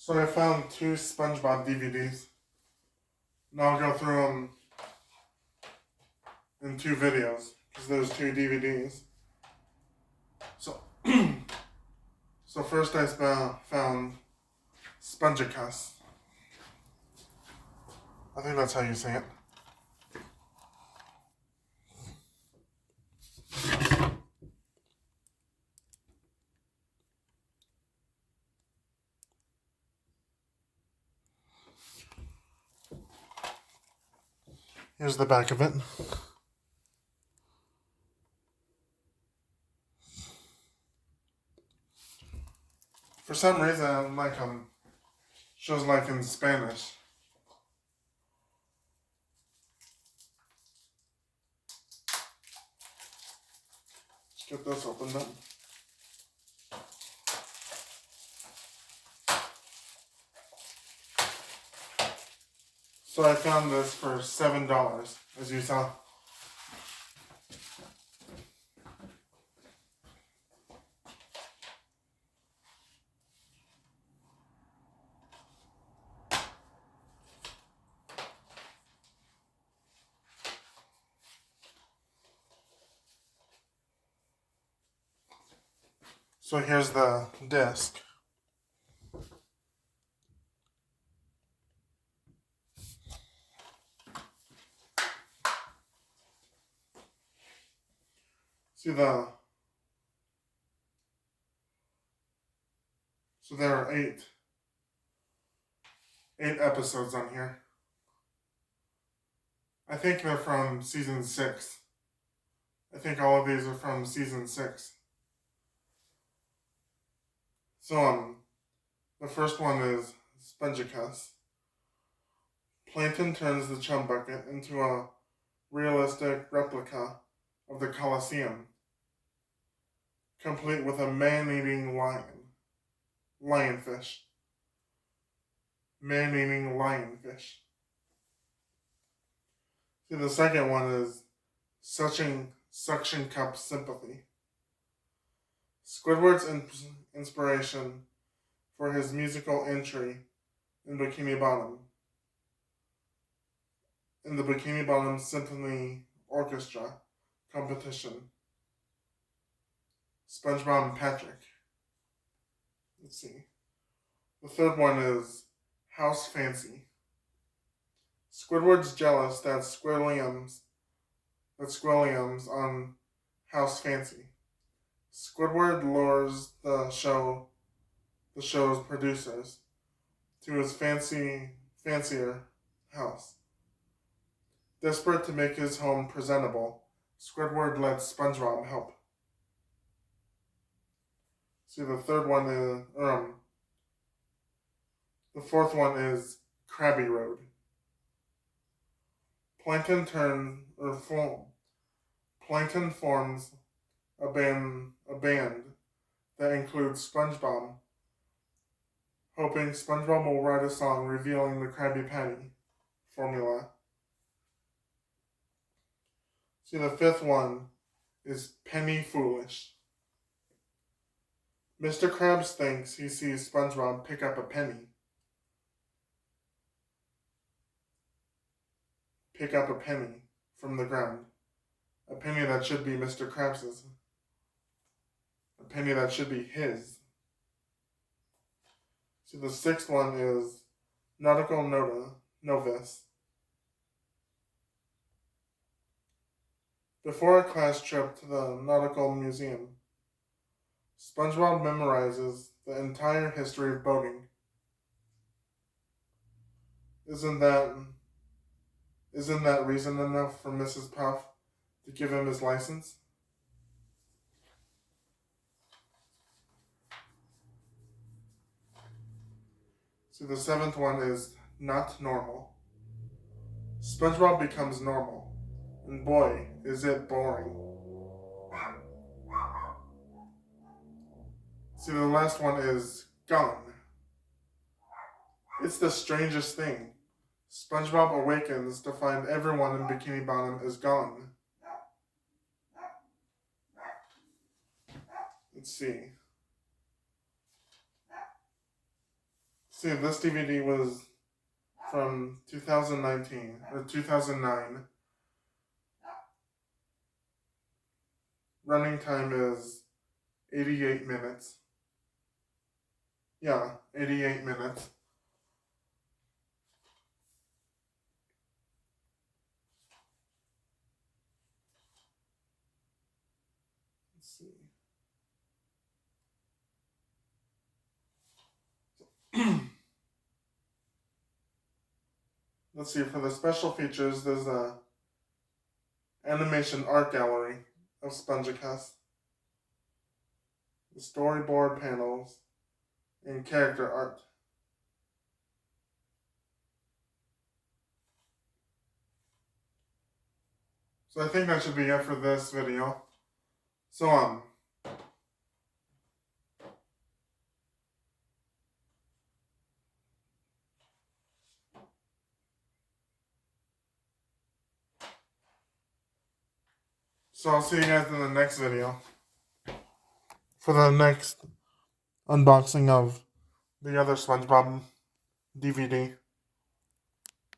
So I found two Spongebob DVDs. Now I'll go through them in two videos because there's two DVDs. So, so first I found Spongicus. I think that's how you say it. Here's the back of it. For some reason, I like shows like in Spanish. Let's get this opened up. So I found this for $7, as you saw. So here's the disc. See so there are eight episodes on here. I think they're from season 6. I think all of these are from season 6. So the first one is Spongicus. Plankton turns the chum bucket into a realistic replica of the Colosseum, complete with a man-eating lionfish. Man-eating lionfish. See, the second one is Suction Cup Symphony. Squidward's inspiration for his musical entry in Bikini Bottom. In the Bikini Bottom Symphony Orchestra competition. SpongeBob and Patrick. Let's see. The third one is House Fancy. Squidward's jealous that Squilliam's on House Fancy. Squidward lures the show's producers to his fancier house. Desperate to make his home presentable, Squidward lets SpongeBob help. See, the third one is the fourth one is Krabby Road. Plankton forms a band that includes SpongeBob, hoping SpongeBob will write a song revealing the Krabby Patty formula. See, the fifth one is Penny Foolish. Mr. Krabs thinks he sees SpongeBob pick up a penny. Pick up a penny from the ground. A penny that should be Mr. Krabs's. A penny that should be his. See, the sixth one is Nautical Novice. Before a class trip to the Nautical Museum, SpongeBob memorizes the entire history of boating. Isn't that reason enough for Mrs. Puff to give him his license? So the seventh one is Not Normal. SpongeBob becomes normal, and boy, is it boring. See, the last one is Gone. It's the strangest thing. SpongeBob awakens to find everyone in Bikini Bottom is gone. Let's see. See, this DVD was from 2019 or 2009. Running time is 88 minutes. Yeah, 88 minutes. Let's see. Let's see, for the special features, there's a animation art gallery of Spongicus, the storyboard panels, and character art. So I think that should be it for this video. So I'll see you guys in the next video for the next unboxing of the other SpongeBob DVD.